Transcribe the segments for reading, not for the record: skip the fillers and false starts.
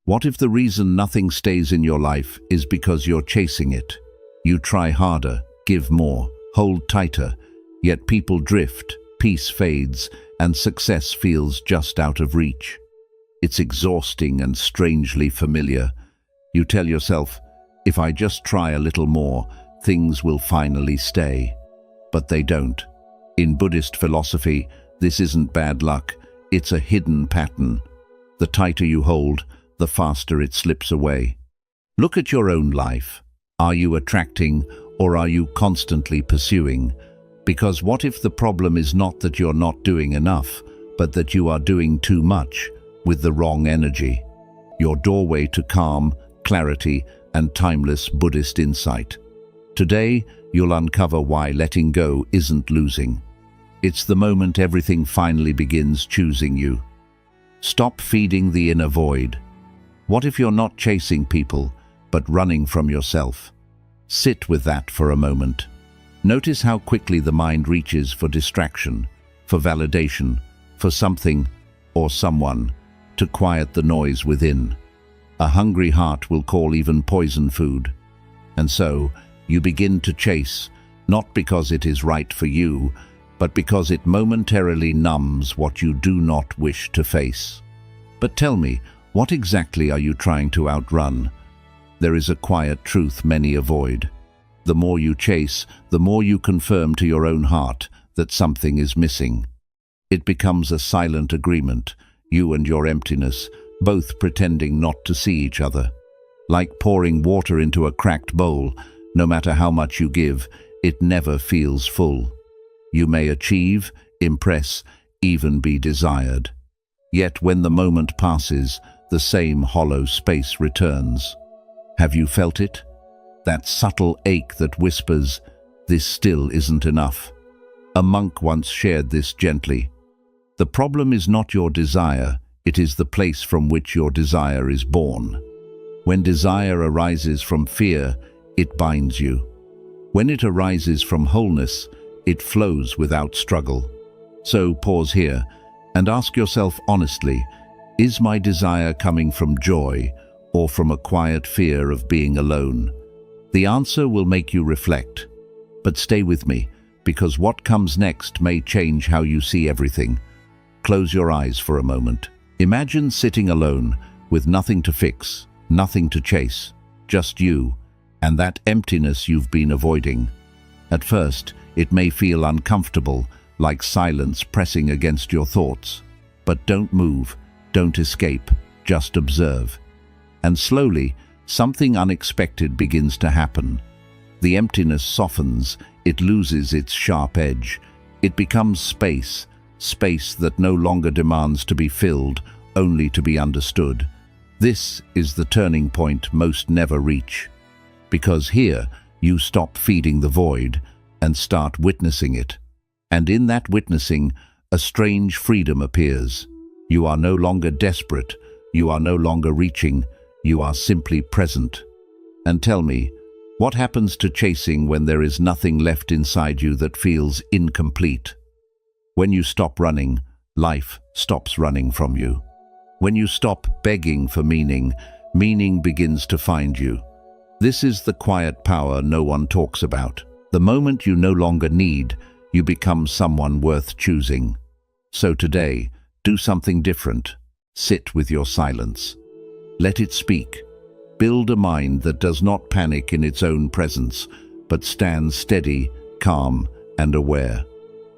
What if the reason nothing stays in your life is because you're chasing it? You try harder, give more, hold tighter, yet people drift, peace fades, and success feels just out of reach. It's exhausting and strangely familiar. You tell yourself, if I just try a little more, things will finally stay. But they don't. In Buddhist philosophy, this isn't bad luck, it's a hidden pattern. The tighter you hold, the faster it slips away. Look at your own life. Are you attracting, or are you constantly pursuing? Because what if the problem is not that you're not doing enough, but that you are doing too much, with the wrong energy? Your doorway to calm, clarity, and timeless Buddhist insight. Today, you'll uncover why letting go isn't losing. It's the moment everything finally begins choosing you. Stop feeding the inner void. What if you're not chasing people, but running from yourself? Sit with that for a moment. Notice how quickly the mind reaches for distraction, for validation, for something or someone to quiet the noise within. A hungry heart will call even poison food. And so, you begin to chase, not because it is right for you, but because it momentarily numbs what you do not wish to face. But tell me, what exactly are you trying to outrun? There is a quiet truth many avoid. The more you chase, the more you confirm to your own heart that something is missing. It becomes a silent agreement, you and your emptiness, both pretending not to see each other. Like pouring water into a cracked bowl, no matter how much you give, it never feels full. You may achieve, impress, even be desired. Yet when the moment passes, the same hollow space returns. Have you felt it? That subtle ache that whispers, "This still isn't enough." A monk once shared this gently. The problem is not your desire, it is the place from which your desire is born. When desire arises from fear, it binds you. When it arises from wholeness, it flows without struggle. So pause here and ask yourself honestly, is my desire coming from joy or from a quiet fear of being alone? The answer will make you reflect. But stay with me, because what comes next may change how you see everything. Close your eyes for a moment. Imagine sitting alone, with nothing to fix, nothing to chase, just you, and that emptiness you've been avoiding. At first, it may feel uncomfortable, like silence pressing against your thoughts. But don't move, don't escape, just observe. And slowly, something unexpected begins to happen. The emptiness softens, it loses its sharp edge. It becomes space, space that no longer demands to be filled, only to be understood. This is the turning point most never reach. Because here, you stop feeding the void and start witnessing it. And in that witnessing, a strange freedom appears. You are no longer desperate, you are no longer reaching, you are simply present. And tell me, what happens to chasing when there is nothing left inside you that feels incomplete? When you stop running, life stops running from you. When you stop begging for meaning, meaning begins to find you. This is the quiet power no one talks about. The moment you no longer need, you become someone worth choosing. So today, do something different. Sit with your silence. Let it speak. Build a mind that does not panic in its own presence, but stands steady, calm, and aware.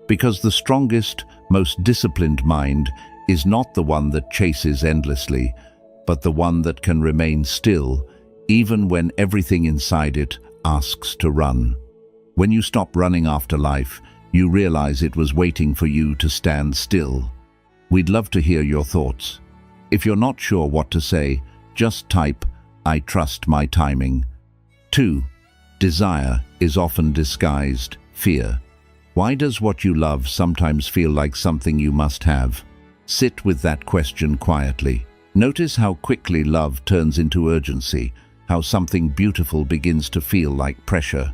Because the strongest, most disciplined mind is not the one that chases endlessly, but the one that can remain still, even when everything inside it asks to run. When you stop running after life, you realize it was waiting for you to stand still. We'd love to hear your thoughts. If you're not sure what to say, just type, "I trust my timing." 2. Desire is often disguised fear. Why does what you love sometimes feel like something you must have? Sit with that question quietly. Notice how quickly love turns into urgency, how something beautiful begins to feel like pressure.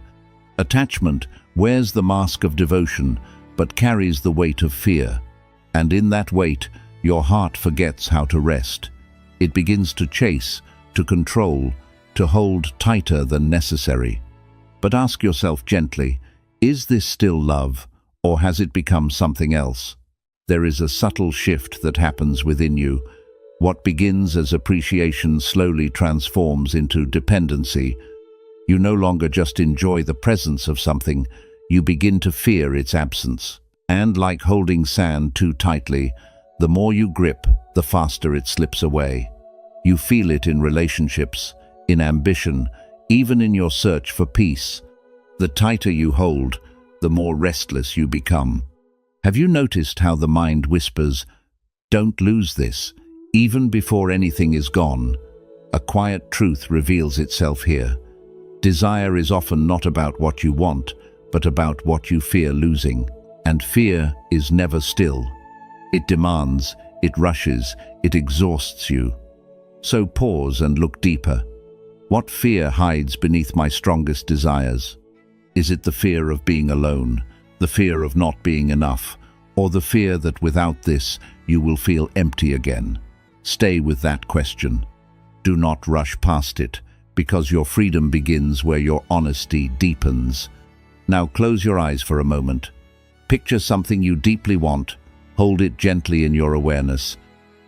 Attachment wears the mask of devotion, but carries the weight of fear. And in that weight, your heart forgets how to rest. It begins to chase, to control, to hold tighter than necessary. But ask yourself gently, is this still love, or has it become something else? There is a subtle shift that happens within you. What begins as appreciation slowly transforms into dependency. You no longer just enjoy the presence of something, you begin to fear its absence. And like holding sand too tightly, the more you grip, the faster it slips away. You feel it in relationships, in ambition, even in your search for peace. The tighter you hold, the more restless you become. Have you noticed how the mind whispers, "Don't lose this," even before anything is gone? A quiet truth reveals itself here. Desire is often not about what you want, but about what you fear losing. And fear is never still. It demands, it rushes, it exhausts you. So pause and look deeper. What fear hides beneath my strongest desires? Is it the fear of being alone, the fear of not being enough, or the fear that without this you will feel empty again? Stay with that question. Do not rush past it, because your freedom begins where your honesty deepens. Now close your eyes for a moment. Picture something you deeply want. Hold it gently in your awareness.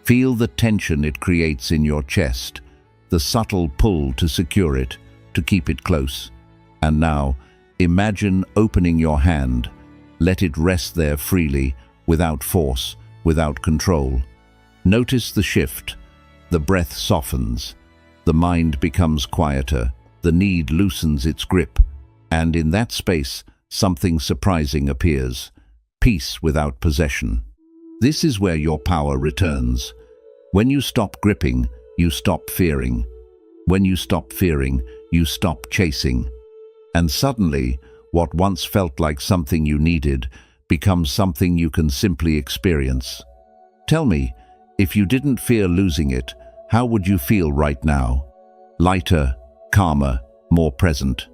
Feel the tension it creates in your chest, the subtle pull to secure it, to keep it close. And now, imagine opening your hand. Let it rest there freely, without force, without control. Notice the shift. The breath softens. The mind becomes quieter. The need loosens its grip. And in that space, something surprising appears. Peace without possession. This is where your power returns. When you stop gripping, you stop fearing. When you stop fearing, you stop chasing. And suddenly, what once felt like something you needed becomes something you can simply experience. Tell me, if you didn't fear losing it, how would you feel right now? Lighter, calmer, more present.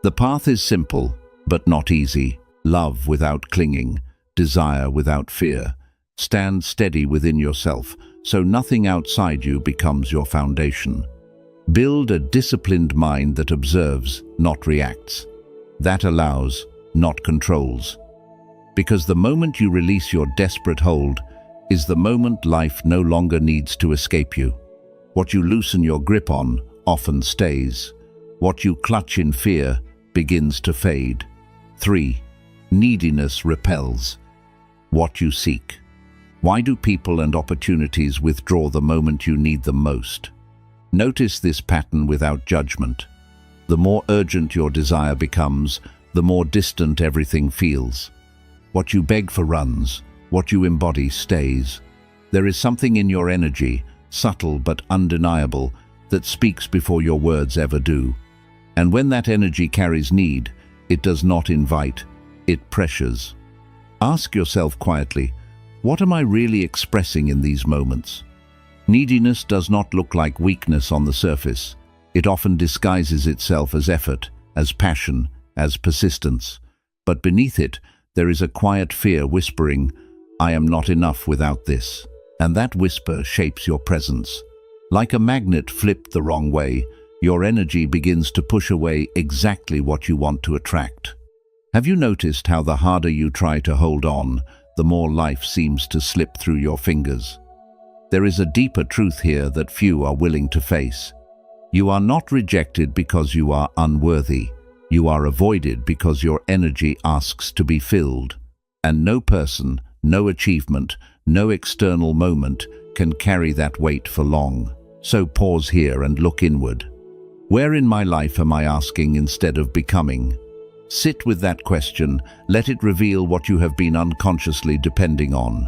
The path is simple, but not easy. Love without clinging, desire without fear. Stand steady within yourself, so nothing outside you becomes your foundation. Build a disciplined mind that observes, not reacts. That allows, not controls. Because the moment you release your desperate hold is the moment life no longer needs to escape you. What you loosen your grip on often stays. What you clutch in fear begins to fade. 3. Neediness repels. What you seek. Why do people and opportunities withdraw the moment you need them most? Notice this pattern without judgment. The more urgent your desire becomes, the more distant everything feels. What you beg for runs, what you embody stays. There is something in your energy, subtle but undeniable, that speaks before your words ever do. And when that energy carries need, it does not invite, it pressures. Ask yourself quietly, what am I really expressing in these moments? Neediness does not look like weakness on the surface. It often disguises itself as effort, as passion, as persistence. But beneath it, there is a quiet fear whispering, I am not enough without this. And that whisper shapes your presence. Like a magnet flipped the wrong way, your energy begins to push away exactly what you want to attract. Have you noticed how the harder you try to hold on, the more life seems to slip through your fingers? There is a deeper truth here that few are willing to face. You are not rejected because you are unworthy. You are avoided because your energy asks to be filled. And no person, no achievement, no external moment can carry that weight for long. So pause here and look inward. Where in my life am I asking instead of becoming? Sit with that question, let it reveal what you have been unconsciously depending on.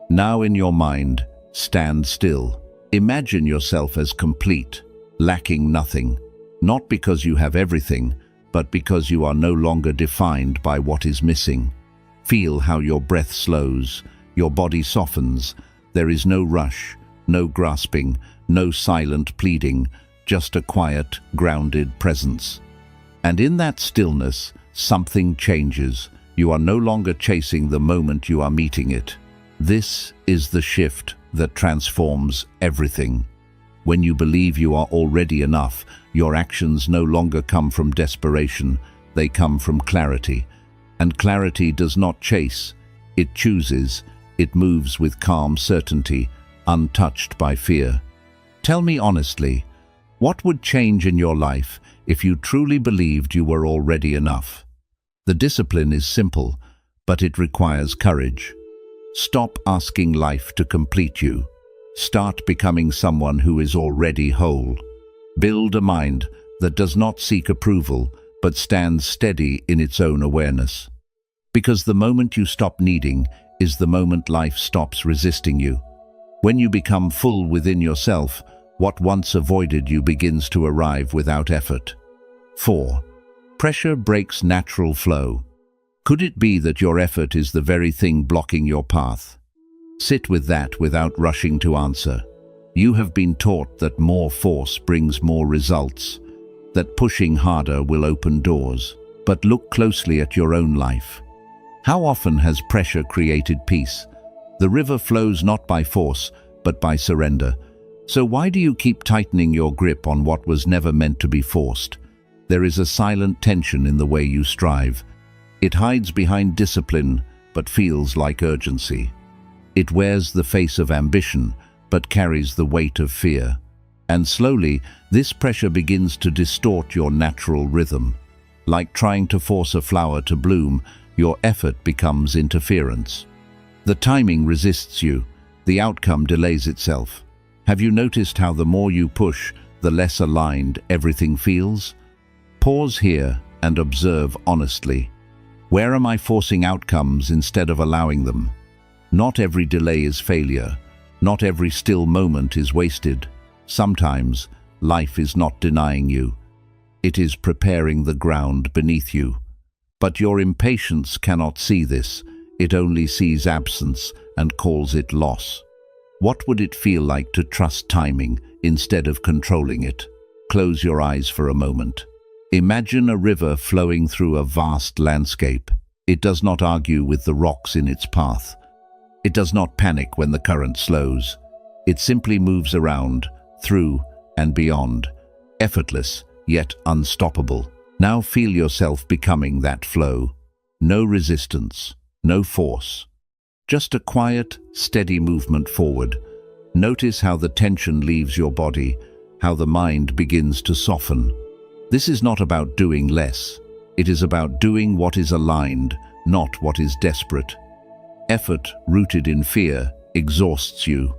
Now in your mind, stand still. Imagine yourself as complete, lacking nothing. Not because you have everything, but because you are no longer defined by what is missing. Feel how your breath slows, your body softens. There is no rush, no grasping, no silent pleading, just a quiet, grounded presence. And in that stillness, something changes. You are no longer chasing the moment, you are meeting it. This is the shift that transforms everything. When you believe you are already enough, your actions no longer come from desperation, they come from clarity. And clarity does not chase, it chooses, it moves with calm certainty, untouched by fear. Tell me honestly, what would change in your life if you truly believed you were already enough? The discipline is simple, but it requires courage. Stop asking life to complete you. Start becoming someone who is already whole. Build a mind that does not seek approval, but stands steady in its own awareness. Because the moment you stop needing is the moment life stops resisting you. When you become full within yourself, what once avoided you begins to arrive without effort. 4. Pressure breaks natural flow. Could it be that your effort is the very thing blocking your path? Sit with that without rushing to answer. You have been taught that more force brings more results, that pushing harder will open doors. But look closely at your own life. How often has pressure created peace? The river flows not by force, but by surrender. So why do you keep tightening your grip on what was never meant to be forced? There is a silent tension in the way you strive. It hides behind discipline, but feels like urgency. It wears the face of ambition, but carries the weight of fear. And slowly, this pressure begins to distort your natural rhythm. Like trying to force a flower to bloom, your effort becomes interference. The timing resists you, the outcome delays itself. Have you noticed how the more you push, the less aligned everything feels? Pause here and observe honestly. Where am I forcing outcomes instead of allowing them? Not every delay is failure. Not every still moment is wasted. Sometimes, life is not denying you. It is preparing the ground beneath you. But your impatience cannot see this. It only sees absence and calls it loss. What would it feel like to trust timing instead of controlling it? Close your eyes for a moment. Imagine a river flowing through a vast landscape. It does not argue with the rocks in its path. It does not panic when the current slows. It simply moves around, through, and beyond, effortless, yet unstoppable. Now feel yourself becoming that flow. No resistance, no force. Just a quiet, steady movement forward. Notice how the tension leaves your body, how the mind begins to soften. This is not about doing less. It is about doing what is aligned, not what is desperate. Effort rooted in fear exhausts you.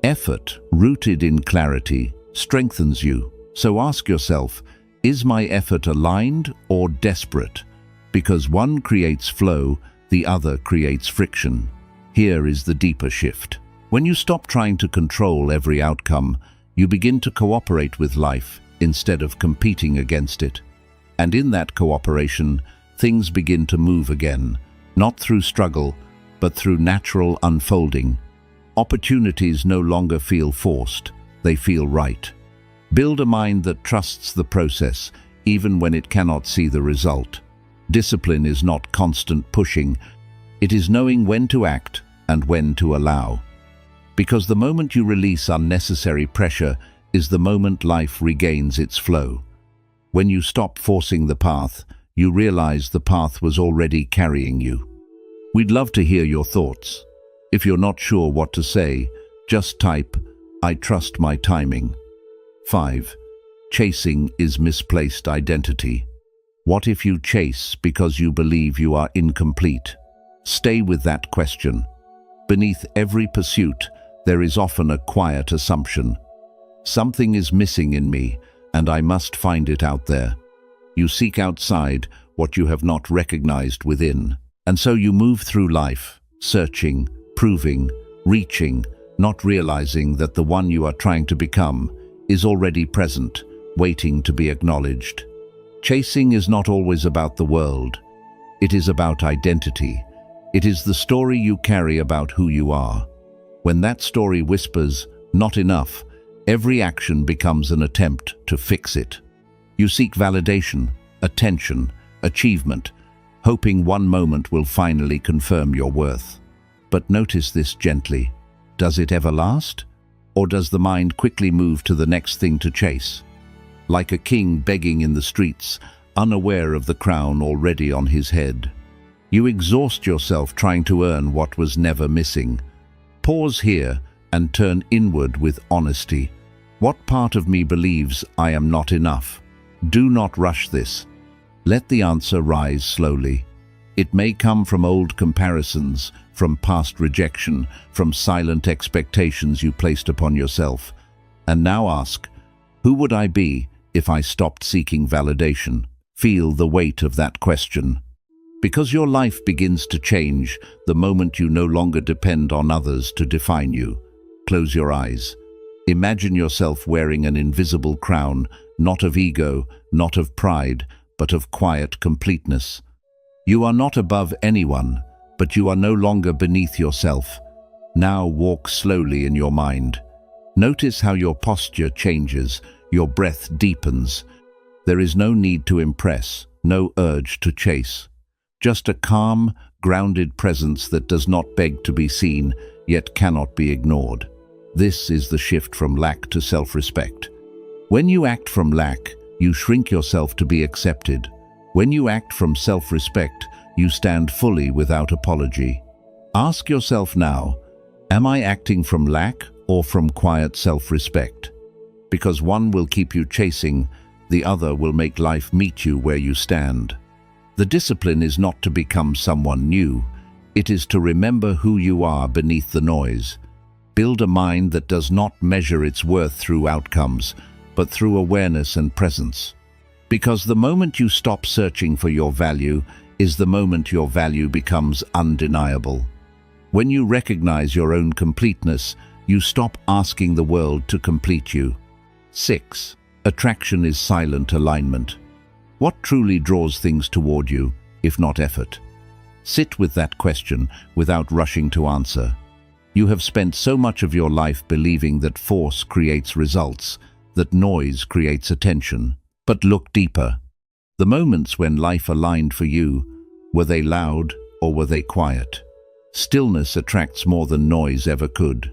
Effort rooted in clarity strengthens you. So ask yourself, is my effort aligned or desperate? Because one creates flow, the other creates friction. Here is the deeper shift. When you stop trying to control every outcome, you begin to cooperate with life instead of competing against it. And in that cooperation, things begin to move again, not through struggle, but through natural unfolding. Opportunities no longer feel forced, they feel right. Build a mind that trusts the process, even when it cannot see the result. Discipline is not constant pushing, it is knowing when to act and when to allow. Because the moment you release unnecessary pressure is the moment life regains its flow. When you stop forcing the path, you realize the path was already carrying you. We'd love to hear your thoughts. If you're not sure what to say, just type, "I trust my timing." 5. Chasing is misplaced identity. What if you chase because you believe you are incomplete? Stay with that question. Beneath every pursuit, there is often a quiet assumption. Something is missing in me, and I must find it out there. You seek outside what you have not recognized within. And so you move through life, searching, proving, reaching, not realizing that the one you are trying to become is already present, waiting to be acknowledged. Chasing is not always about the world. It is about identity. It is the story you carry about who you are. When that story whispers, "Not enough," every action becomes an attempt to fix it. You seek validation, attention, achievement, hoping one moment will finally confirm your worth. But notice this gently. Does it ever last? Or does the mind quickly move to the next thing to chase? Like a king begging in the streets, unaware of the crown already on his head. You exhaust yourself trying to earn what was never missing. Pause here and turn inward with honesty. What part of me believes I am not enough? Do not rush this. Let the answer rise slowly. It may come from old comparisons, from past rejection, from silent expectations you placed upon yourself. And now ask, who would I be if I stopped seeking validation? Feel the weight of that question. Because your life begins to change the moment you no longer depend on others to define you. Close your eyes. Imagine yourself wearing an invisible crown, not of ego, not of pride, but of quiet completeness. You are not above anyone, but you are no longer beneath yourself. Now walk slowly in your mind. Notice how your posture changes, your breath deepens. There is no need to impress, no urge to chase. Just a calm, grounded presence that does not beg to be seen, yet cannot be ignored. This is the shift from lack to self-respect. When you act from lack, you shrink yourself to be accepted. When you act from self-respect, you stand fully without apology. Ask yourself now, am I acting from lack or from quiet self-respect? Because one will keep you chasing, the other will make life meet you where you stand. The discipline is not to become someone new. It is to remember who you are beneath the noise. Build a mind that does not measure its worth through outcomes, but through awareness and presence. Because the moment you stop searching for your value is the moment your value becomes undeniable. When you recognize your own completeness, you stop asking the world to complete you. 6. Attraction is silent alignment. What truly draws things toward you, if not effort? Sit with that question without rushing to answer. You have spent so much of your life believing that force creates results, that noise creates attention. But look deeper. The moments when life aligned for you, were they loud or were they quiet? Stillness attracts more than noise ever could.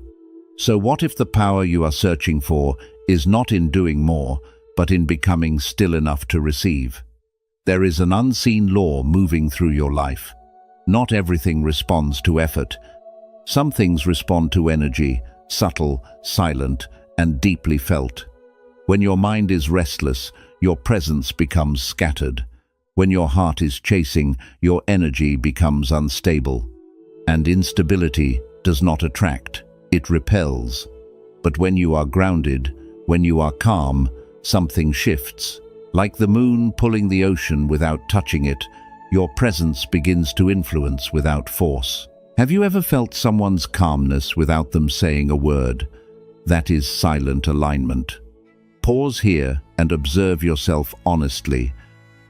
So what if the power you are searching for is not in doing more, but in becoming still enough to receive? There is an unseen law moving through your life. Not everything responds to effort. Some things respond to energy, subtle, silent, and deeply felt. When your mind is restless, your presence becomes scattered. When your heart is chasing, your energy becomes unstable. And instability does not attract, it repels. But when you are grounded, when you are calm, something shifts. Like the moon pulling the ocean without touching it, your presence begins to influence without force. Have you ever felt someone's calmness without them saying a word? That is silent alignment. Pause here and observe yourself honestly.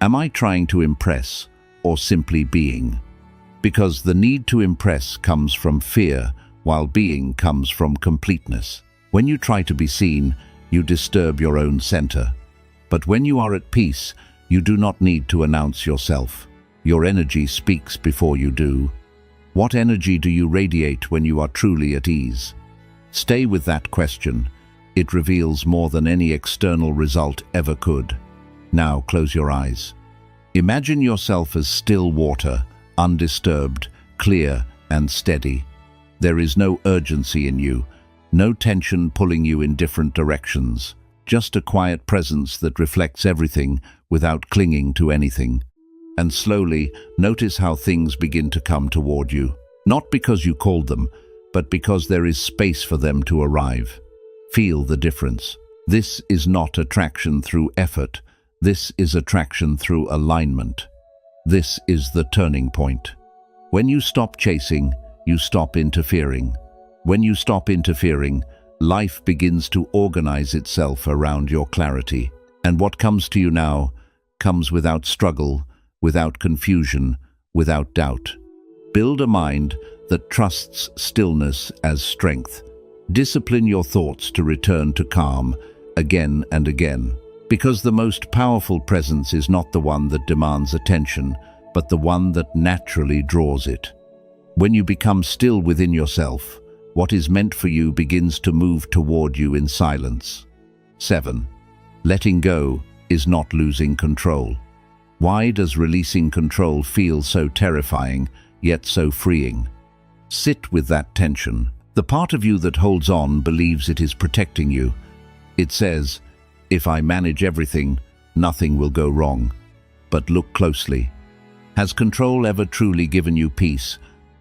Am I trying to impress or simply being? Because the need to impress comes from fear, while being comes from completeness. When you try to be seen, you disturb your own center. But when you are at peace, you do not need to announce yourself. Your energy speaks before you do. What energy do you radiate when you are truly at ease? Stay with that question. It reveals more than any external result ever could. Now close your eyes. Imagine yourself as still water, undisturbed, clear, and steady. There is no urgency in you, no tension pulling you in different directions, just a quiet presence that reflects everything without clinging to anything. And slowly, notice how things begin to come toward you, not because you called them, but because there is space for them to arrive. Feel the difference. This is not attraction through effort. This is attraction through alignment. This is the turning point. When you stop chasing, you stop interfering. When you stop interfering, life begins to organize itself around your clarity. And what comes to you now comes without struggle, without confusion, without doubt. Build a mind that trusts stillness as strength. Discipline your thoughts to return to calm again and again. Because the most powerful presence is not the one that demands attention, but the one that naturally draws it. When you become still within yourself, what is meant for you begins to move toward you in silence. 7. Letting go is not losing control. Why does releasing control feel so terrifying, yet so freeing? Sit with that tension. The part of you that holds on believes it is protecting you. It says, if I manage everything, nothing will go wrong. But look closely. Has control ever truly given you peace,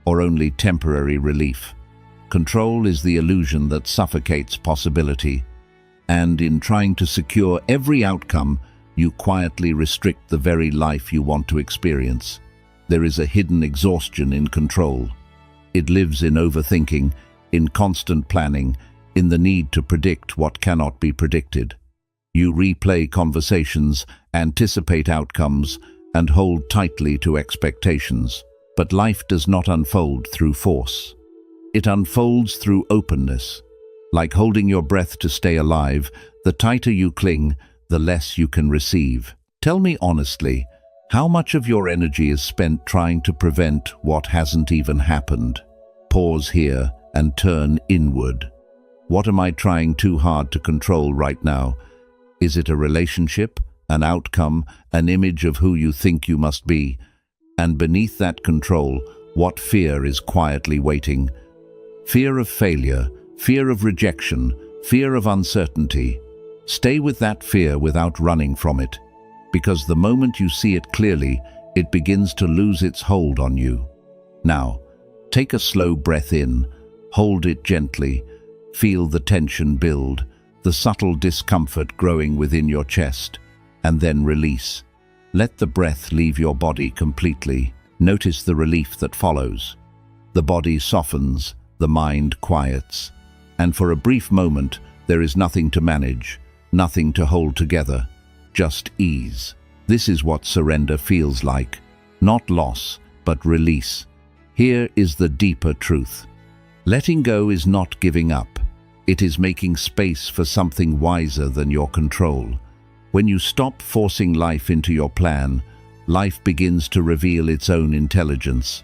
or only temporary relief? Control is the illusion that suffocates possibility, and in trying to secure every outcome, you quietly restrict the very life you want to experience. There is a hidden exhaustion in control. It lives in overthinking, in constant planning, in the need to predict what cannot be predicted. You replay conversations, anticipate outcomes, and hold tightly to expectations. But life does not unfold through force. It unfolds through openness. Like holding your breath to stay alive, the tighter you cling, the less you can receive. Tell me honestly, how much of your energy is spent trying to prevent what hasn't even happened? Pause here and turn inward. What am I trying too hard to control right now? Is it a relationship, an outcome, an image of who you think you must be? And beneath that control, what fear is quietly waiting? Fear of failure, fear of rejection, fear of uncertainty. Stay with that fear without running from it, because the moment you see it clearly, it begins to lose its hold on you. Now, take a slow breath in, hold it gently, feel the tension build, the subtle discomfort growing within your chest, and then release. Let the breath leave your body completely. Notice the relief that follows. The body softens, the mind quiets, and for a brief moment there is nothing to manage, nothing to hold together, just ease. This is what surrender feels like. Not loss, but release. Here is the deeper truth. Letting go is not giving up. It is making space for something wiser than your control. When you stop forcing life into your plan, life begins to reveal its own intelligence.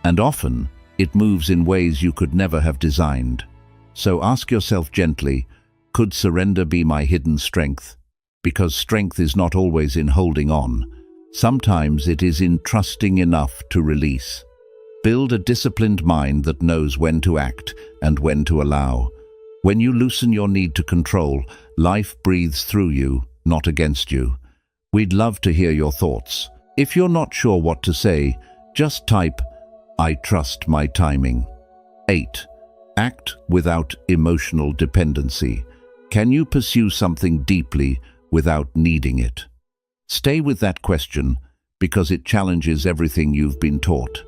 And often, it moves in ways you could never have designed. So ask yourself gently, could surrender be my hidden strength? Because strength is not always in holding on. Sometimes it is in trusting enough to release. Build a disciplined mind that knows when to act and when to allow. When you loosen your need to control, life breathes through you, not against you. We'd love to hear your thoughts. If you're not sure what to say, just type, I trust my timing. 8. Act without emotional dependency. Can you pursue something deeply without needing it? Stay with that question because it challenges everything you've been taught.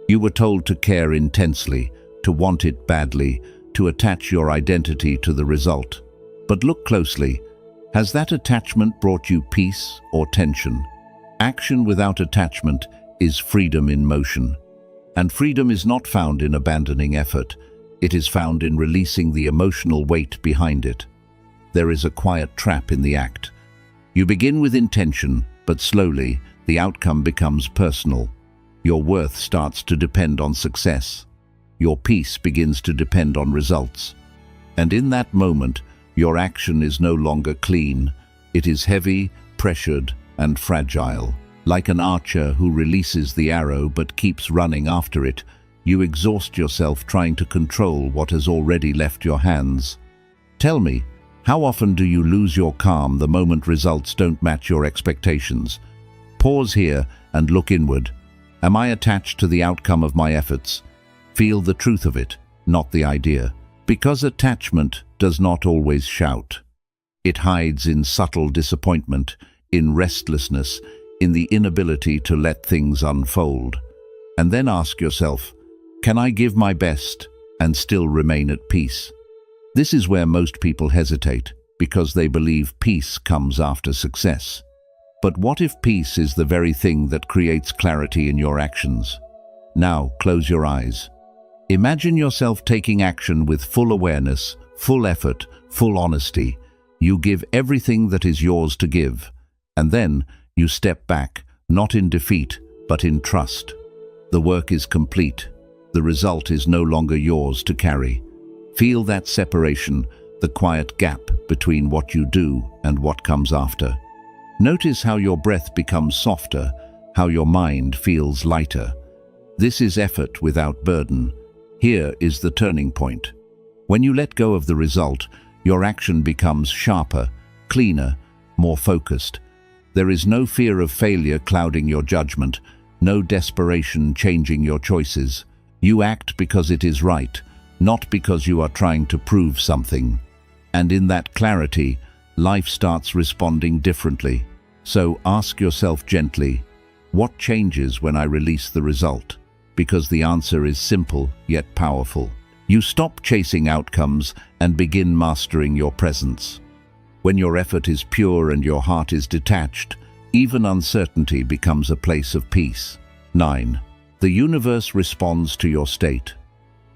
You were told to care intensely, to want it badly, to attach your identity to the result. But look closely. Has that attachment brought you peace or tension? Action without attachment is freedom in motion. And freedom is not found in abandoning effort. It is found in releasing the emotional weight behind it. There is a quiet trap in the act. You begin with intention, but slowly, the outcome becomes personal. Your worth starts to depend on success. Your peace begins to depend on results. And in that moment, your action is no longer clean. It is heavy, pressured, and fragile. Like an archer who releases the arrow but keeps running after it, you exhaust yourself trying to control what has already left your hands. Tell me, how often do you lose your calm the moment results don't match your expectations? Pause here and look inward. Am I attached to the outcome of my efforts? Feel the truth of it, not the idea. Because attachment does not always shout. It hides in subtle disappointment, in restlessness, in the inability to let things unfold. And then ask yourself, can I give my best and still remain at peace? This is where most people hesitate, because they believe peace comes after success. But what if peace is the very thing that creates clarity in your actions? Now, close your eyes. Imagine yourself taking action with full awareness, full effort, full honesty. You give everything that is yours to give. And then, you step back, not in defeat, but in trust. The work is complete. The result is no longer yours to carry. Feel that separation, the quiet gap between what you do and what comes after. Notice how your breath becomes softer, how your mind feels lighter. This is effort without burden. Here is the turning point. When you let go of the result, your action becomes sharper, cleaner, more focused. There is no fear of failure clouding your judgment, no desperation changing your choices. You act because it is right, not because you are trying to prove something. And in that clarity, life starts responding differently. So ask yourself gently, what changes when I release the result? Because the answer is simple yet powerful. You stop chasing outcomes and begin mastering your presence. When your effort is pure and your heart is detached, even uncertainty becomes a place of peace. 9. The universe responds to your state.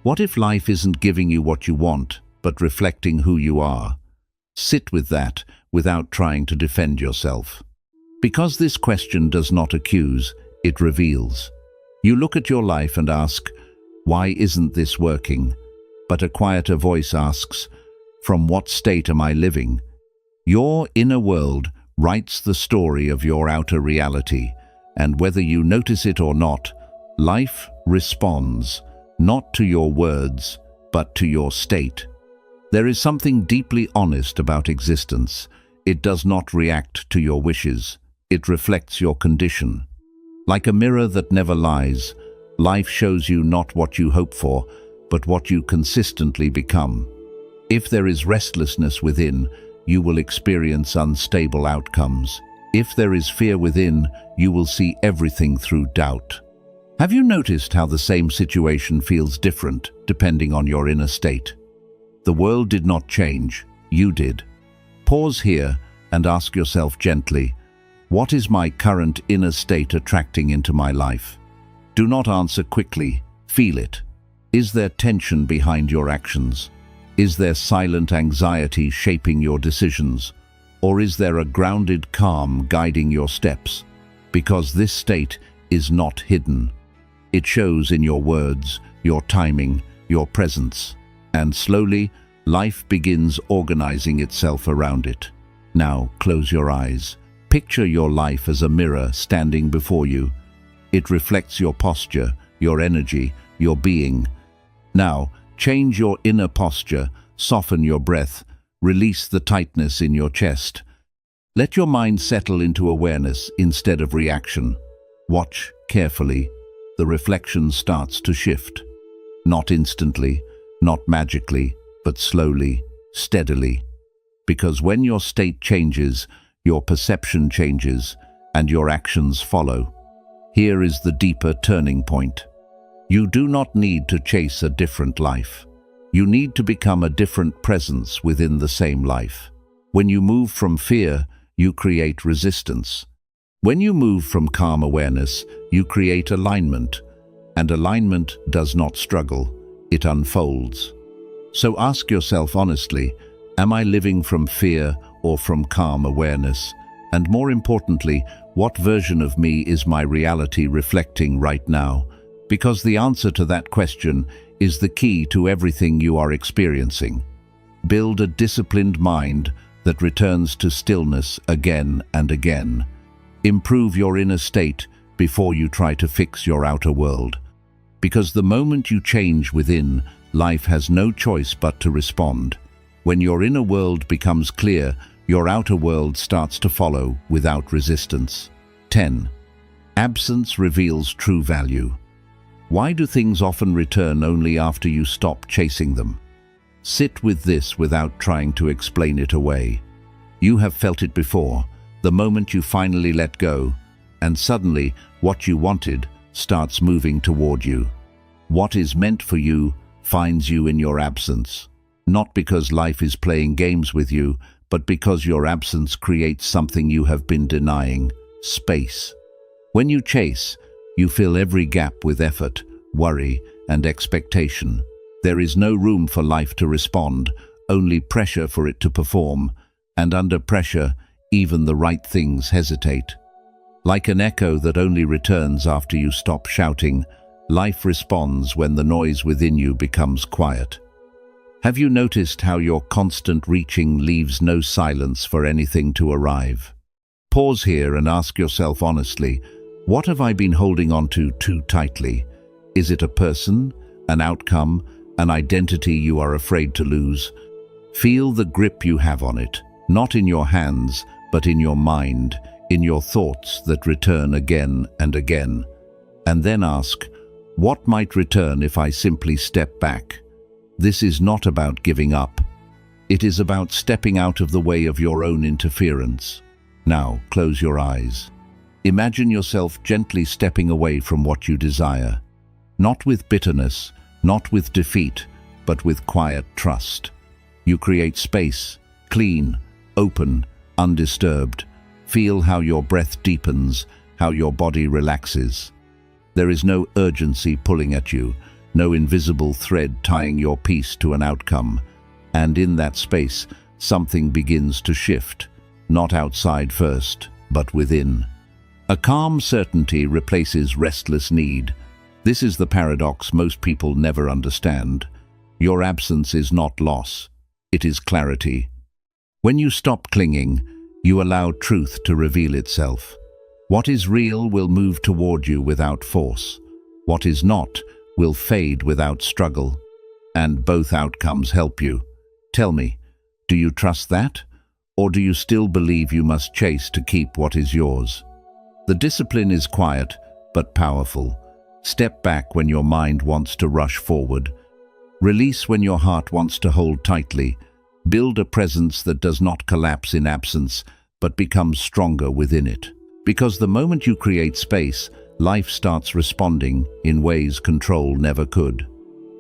What if life isn't giving you what you want, but reflecting who you are? Sit with that without trying to defend yourself. Because this question does not accuse, it reveals. You look at your life and ask, why isn't this working? But a quieter voice asks, from what state am I living? Your inner world writes the story of your outer reality, and whether you notice it or not, life responds, not to your words, but to your state. There is something deeply honest about existence. It does not react to your wishes. It reflects your condition. Like a mirror that never lies, life shows you not what you hope for, but what you consistently become. If there is restlessness within, you will experience unstable outcomes. If there is fear within, you will see everything through doubt. Have you noticed how the same situation feels different depending on your inner state? The world did not change, you did. Pause here and ask yourself gently, what is my current inner state attracting into my life? Do not answer quickly, feel it. Is there tension behind your actions? Is there silent anxiety shaping your decisions? Or is there a grounded calm guiding your steps? Because this state is not hidden. It shows in your words, your timing, your presence. And slowly, life begins organizing itself around it. Now, close your eyes. Picture your life as a mirror standing before you. It reflects your posture, your energy, your being. Now, change your inner posture, soften your breath, release the tightness in your chest. Let your mind settle into awareness instead of reaction. Watch carefully. The reflection starts to shift. Not instantly, not magically, but slowly, steadily. Because when your state changes, your perception changes, and your actions follow. Here is the deeper turning point. You do not need to chase a different life. You need to become a different presence within the same life. When you move from fear, you create resistance. When you move from calm awareness, you create alignment. And alignment does not struggle, it unfolds. So ask yourself honestly, am I living from fear or from calm awareness? And more importantly, what version of me is my reality reflecting right now? Because the answer to that question is the key to everything you are experiencing. Build a disciplined mind that returns to stillness again and again. Improve your inner state before you try to fix your outer world. Because the moment you change within, life has no choice but to respond. When your inner world becomes clear, your outer world starts to follow without resistance. 10. Absence reveals true value. Why do things often return only after you stop chasing them? Sit with this without trying to explain it away. You have felt it before, the moment you finally let go, and suddenly what you wanted starts moving toward you. What is meant for you finds you in your absence, not because life is playing games with you, but because your absence creates something you have been denying: space. When you chase, you fill every gap with effort, worry, and expectation. There is no room for life to respond, only pressure for it to perform, and under pressure, even the right things hesitate. Like an echo that only returns after you stop shouting, Life responds when the noise within you becomes quiet. Have you noticed how your constant reaching leaves no silence for anything to arrive? Pause here and ask yourself honestly, what have I been holding on to too tightly? Is it a person, an outcome, an identity you are afraid to lose? Feel the grip you have on it, not in your hands, but in your mind, in your thoughts that return again and again. And then ask, what might return if I simply step back? This is not about giving up. It is about stepping out of the way of your own interference. Now, close your eyes. Imagine yourself gently stepping away from what you desire. Not with bitterness, not with defeat, but with quiet trust. You create space, clean, open, undisturbed. Feel how your breath deepens, how your body relaxes. There is no urgency pulling at you, no invisible thread tying your peace to an outcome. And in that space, something begins to shift, not outside first, but within. A calm certainty replaces restless need. This is the paradox most people never understand. Your absence is not loss, it is clarity. When you stop clinging, you allow truth to reveal itself. What is real will move toward you without force. What is not will fade without struggle. And both outcomes help you. Tell me, do you trust that? Or do you still believe you must chase to keep what is yours? The discipline is quiet, but powerful. Step back when your mind wants to rush forward. Release when your heart wants to hold tightly. Build a presence that does not collapse in absence, but becomes stronger within it. Because the moment you create space, life starts responding in ways control never could.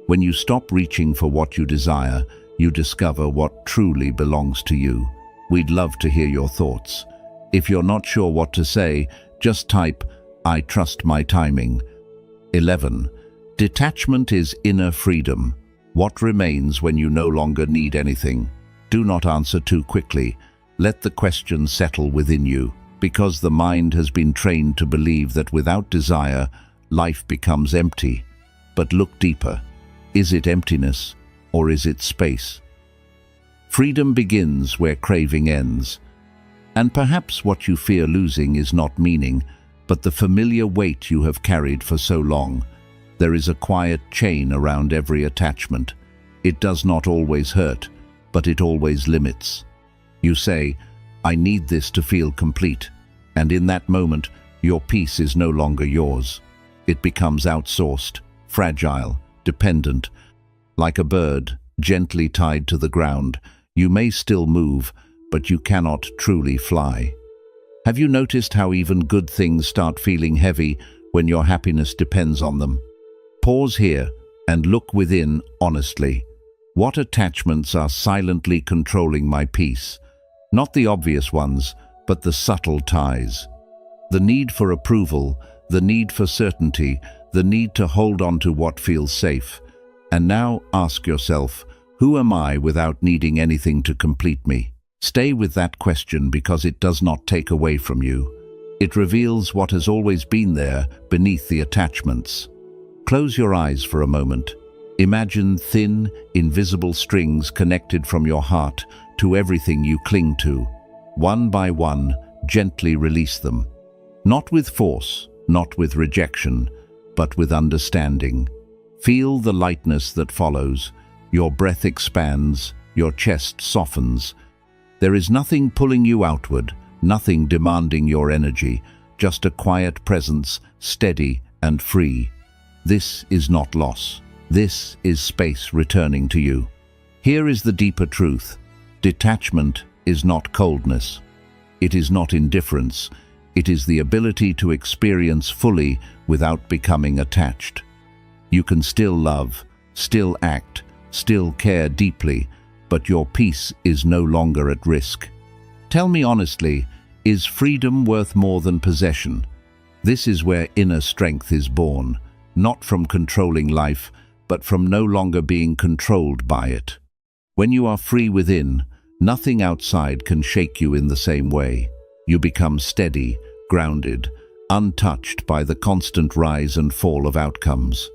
When you stop reaching for what you desire, you discover what truly belongs to you. We'd love to hear your thoughts. If you're not sure what to say, just type, "I trust my timing." 11. Detachment is inner freedom. What remains when you no longer need anything? Do not answer too quickly. Let the question settle within you, because the mind has been trained to believe that without desire, life becomes empty. But look deeper. Is it emptiness, or is it space? Freedom begins where craving ends. And perhaps what you fear losing is not meaning, but the familiar weight you have carried for so long. There is a quiet chain around every attachment. It does not always hurt, but it always limits. You say, "I need this to feel complete," and in that moment, your peace is no longer yours. It becomes outsourced, fragile, dependent. Like a bird, gently tied to the ground, you may still move, but you cannot truly fly. Have you noticed how even good things start feeling heavy when your happiness depends on them? Pause here and look within honestly. What attachments are silently controlling my peace? Not the obvious ones, but the subtle ties. The need for approval, the need for certainty, the need to hold on to what feels safe. And now ask yourself, who am I without needing anything to complete me? Stay with that question because it does not take away from you. It reveals what has always been there beneath the attachments. Close your eyes for a moment. Imagine thin, invisible strings connected from your heart to everything you cling to. One by one, gently release them. Not with force, not with rejection, but with understanding. Feel the lightness that follows. Your breath expands, your chest softens. There is nothing pulling you outward, nothing demanding your energy, just a quiet presence, steady and free. This is not loss. This is space returning to you. Here is the deeper truth. Detachment is not coldness. It is not indifference. It is the ability to experience fully without becoming attached. You can still love, still act, still care deeply, but your peace is no longer at risk. Tell me honestly, is freedom worth more than possession? This is where inner strength is born, not from controlling life, but from no longer being controlled by it. When you are free within, nothing outside can shake you in the same way. You become steady, grounded, untouched by the constant rise and fall of outcomes.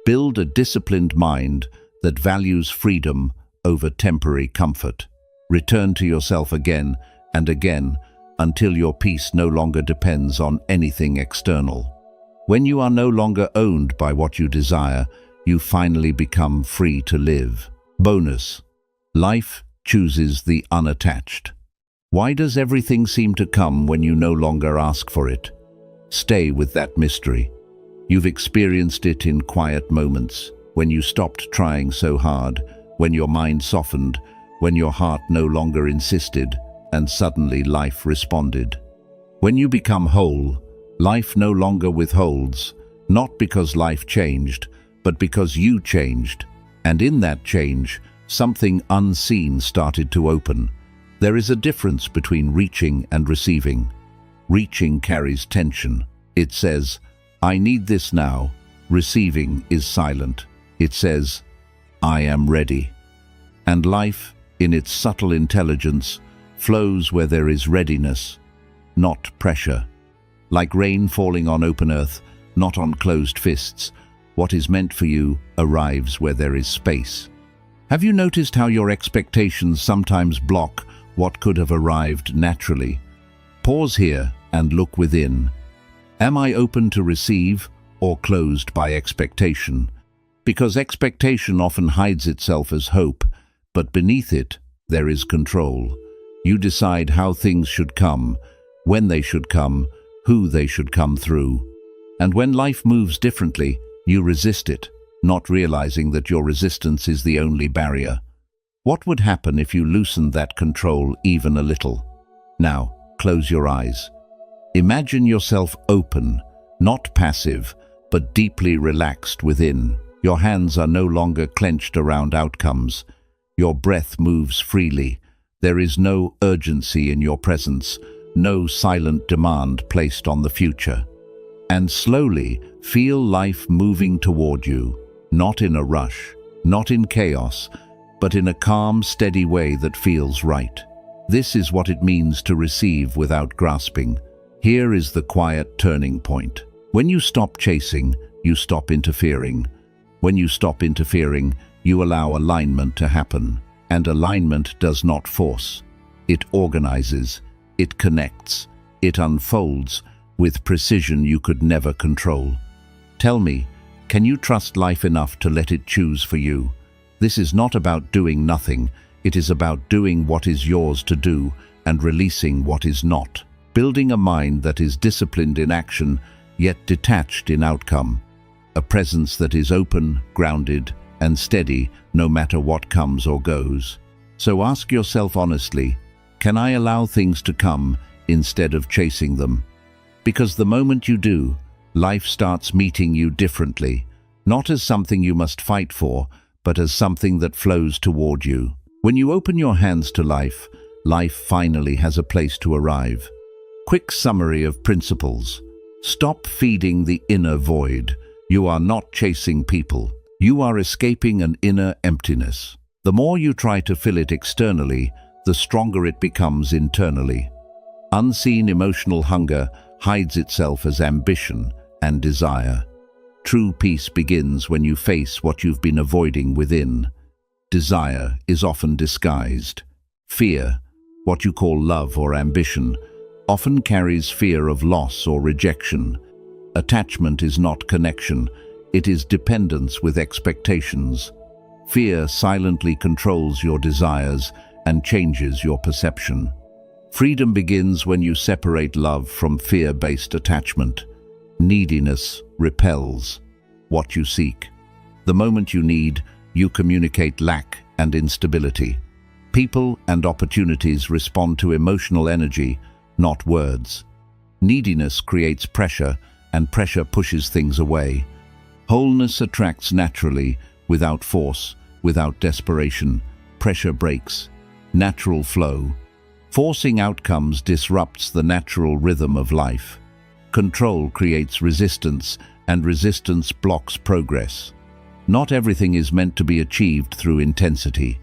Build a disciplined mind that values freedom over temporary comfort. Return to yourself again and again until your peace no longer depends on anything external. When you are no longer owned by what you desire, you finally become free to live. Bonus: life chooses the unattached. Why does everything seem to come when you no longer ask for it? Stay with that mystery. You've experienced it in quiet moments, when you stopped trying so hard, when your mind softened, when your heart no longer insisted, and suddenly life responded. When you become whole, life no longer withholds, not because life changed, but because you changed. And in that change, something unseen started to open. There is a difference between reaching and receiving. Reaching carries tension. It says, "I need this now." Receiving is silent. It says, "I am ready." And life, in its subtle intelligence, flows where there is readiness, not pressure. Like rain falling on open earth, not on closed fists, what is meant for you arrives where there is space. Have you noticed how your expectations sometimes block what could have arrived naturally? Pause here and look within. Am I open to receive or closed by expectation? Because expectation often hides itself as hope, but beneath it there is control. You decide how things should come, when they should come, who they should come through. And when life moves differently, you resist it, not realizing that your resistance is the only barrier. What would happen if you loosened that control even a little? Now, close your eyes. Imagine yourself open, not passive, but deeply relaxed within. Your hands are no longer clenched around outcomes. Your breath moves freely. There is no urgency in your presence, no silent demand placed on the future. And slowly, feel life moving toward you, not in a rush, not in chaos, but in a calm, steady way that feels right. This is what it means to receive without grasping. Here is the quiet turning point. When you stop chasing, you stop interfering. When you stop interfering, you allow alignment to happen. And alignment does not force. It organizes, it connects, it unfolds with precision you could never control. Tell me, can you trust life enough to let it choose for you? This is not about doing nothing. It is about doing what is yours to do and releasing what is not. Building a mind that is disciplined in action, yet detached in outcome. A presence that is open, grounded, and steady no matter what comes or goes. So ask yourself honestly, can I allow things to come instead of chasing them? Because the moment you do, life starts meeting you differently, not as something you must fight for, but as something that flows toward you. When you open your hands to life, life finally has a place to arrive. Quick summary of principles. Stop feeding the inner void. You are not chasing people. You are escaping an inner emptiness. The more you try to fill it externally, the stronger it becomes internally. Unseen emotional hunger hides itself as ambition and desire. True peace begins when you face what you've been avoiding within. Desire is often disguised. Fear, what you call love or ambition, often carries fear of loss or rejection. Attachment is not connection, it is dependence with expectations. Fear silently controls your desires and changes your perception. Freedom begins when you separate love from fear-based attachment. Neediness repels what you seek. The moment you need, you communicate lack and instability. People and opportunities respond to emotional energy, not words. Neediness creates pressure, and pressure pushes things away. Wholeness attracts naturally, without force, without desperation. Pressure breaks. Natural flow. Forcing outcomes disrupts the natural rhythm of life. Control creates resistance, and resistance blocks progress. Not everything is meant to be achieved through intensity.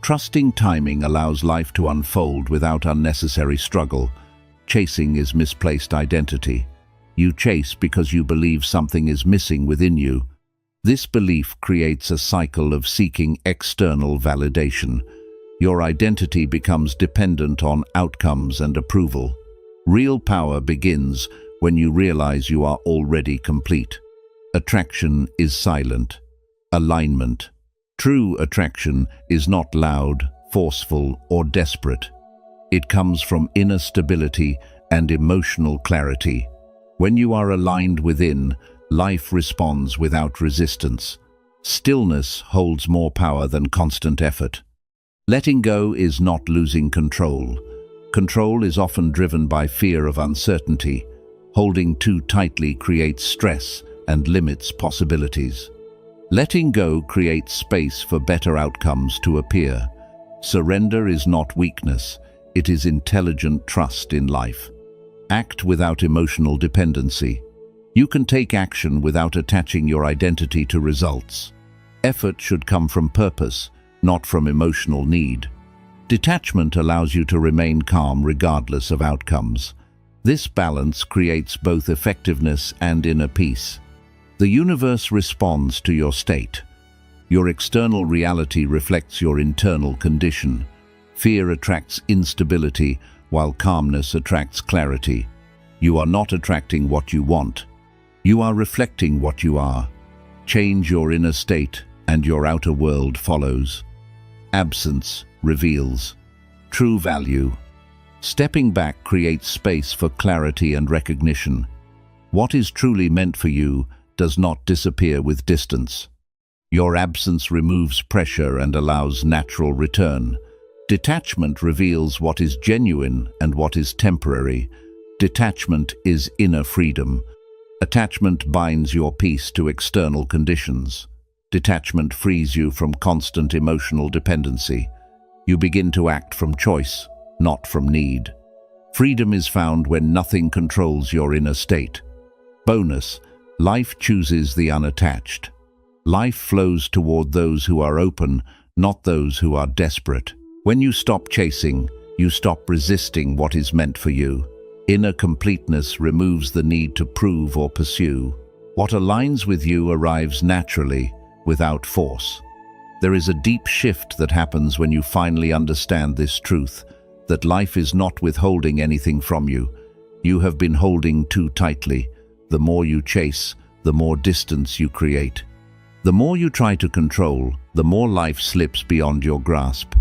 Trusting timing allows life to unfold without unnecessary struggle. Chasing is misplaced identity. You chase because you believe something is missing within you. This belief creates a cycle of seeking external validation. Your identity becomes dependent on outcomes and approval. Real power begins when you realize you are already complete. Attraction is silent. Alignment. True attraction is not loud, forceful, or desperate. It comes from inner stability and emotional clarity. When you are aligned within, life responds without resistance. Stillness holds more power than constant effort. Letting go is not losing control. Control is often driven by fear of uncertainty. Holding too tightly creates stress and limits possibilities. Letting go creates space for better outcomes to appear. Surrender is not weakness, it is intelligent trust in life. Act without emotional dependency. You can take action without attaching your identity to results. Effort should come from purpose, not from emotional need. Detachment allows you to remain calm regardless of outcomes. This balance creates both effectiveness and inner peace. The universe responds to your state. Your external reality reflects your internal condition. Fear attracts instability, while calmness attracts clarity. You are not attracting what you want. You are reflecting what you are. Change your inner state, and your outer world follows. Absence reveals true value. Stepping back creates space for clarity and recognition. What is truly meant for you does not disappear with distance. Your absence removes pressure and allows natural return. Detachment reveals what is genuine and what is temporary. Detachment is inner freedom. Attachment binds your peace to external conditions. Detachment frees you from constant emotional dependency. You begin to act from choice, not from need. Freedom is found when nothing controls your inner state. Bonus: life chooses the unattached. Life flows toward those who are open, not those who are desperate. When you stop chasing, you stop resisting what is meant for you. Inner completeness removes the need to prove or pursue. What aligns with you arrives naturally, without force. There is a deep shift that happens when you finally understand this truth, that life is not withholding anything from you. You have been holding too tightly. The more you chase, the more distance you create. The more you try to control, the more life slips beyond your grasp.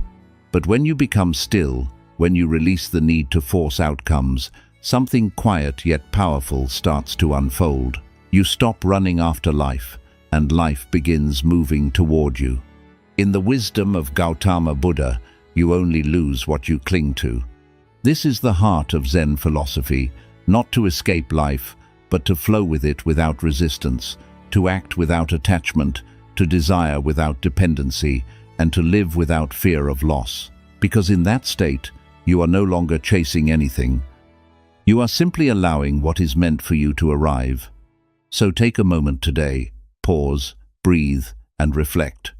But when you become still, when you release the need to force outcomes, something quiet yet powerful starts to unfold. You stop running after life, and life begins moving toward you. In the wisdom of Gautama Buddha, you only lose what you cling to. This is the heart of Zen philosophy, not to escape life, but to flow with it without resistance, to act without attachment, to desire without dependency, and to live without fear of loss. Because in that state, you are no longer chasing anything. You are simply allowing what is meant for you to arrive. So take a moment today, pause, breathe, and reflect.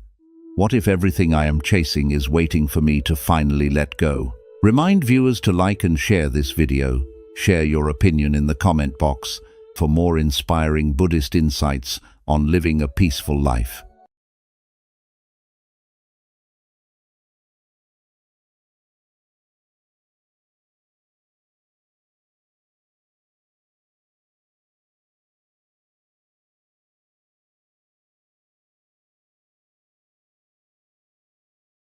What if everything I am chasing is waiting for me to finally let go? Remind viewers to like and share this video. Share your opinion in the comment box for more inspiring Buddhist insights on living a peaceful life.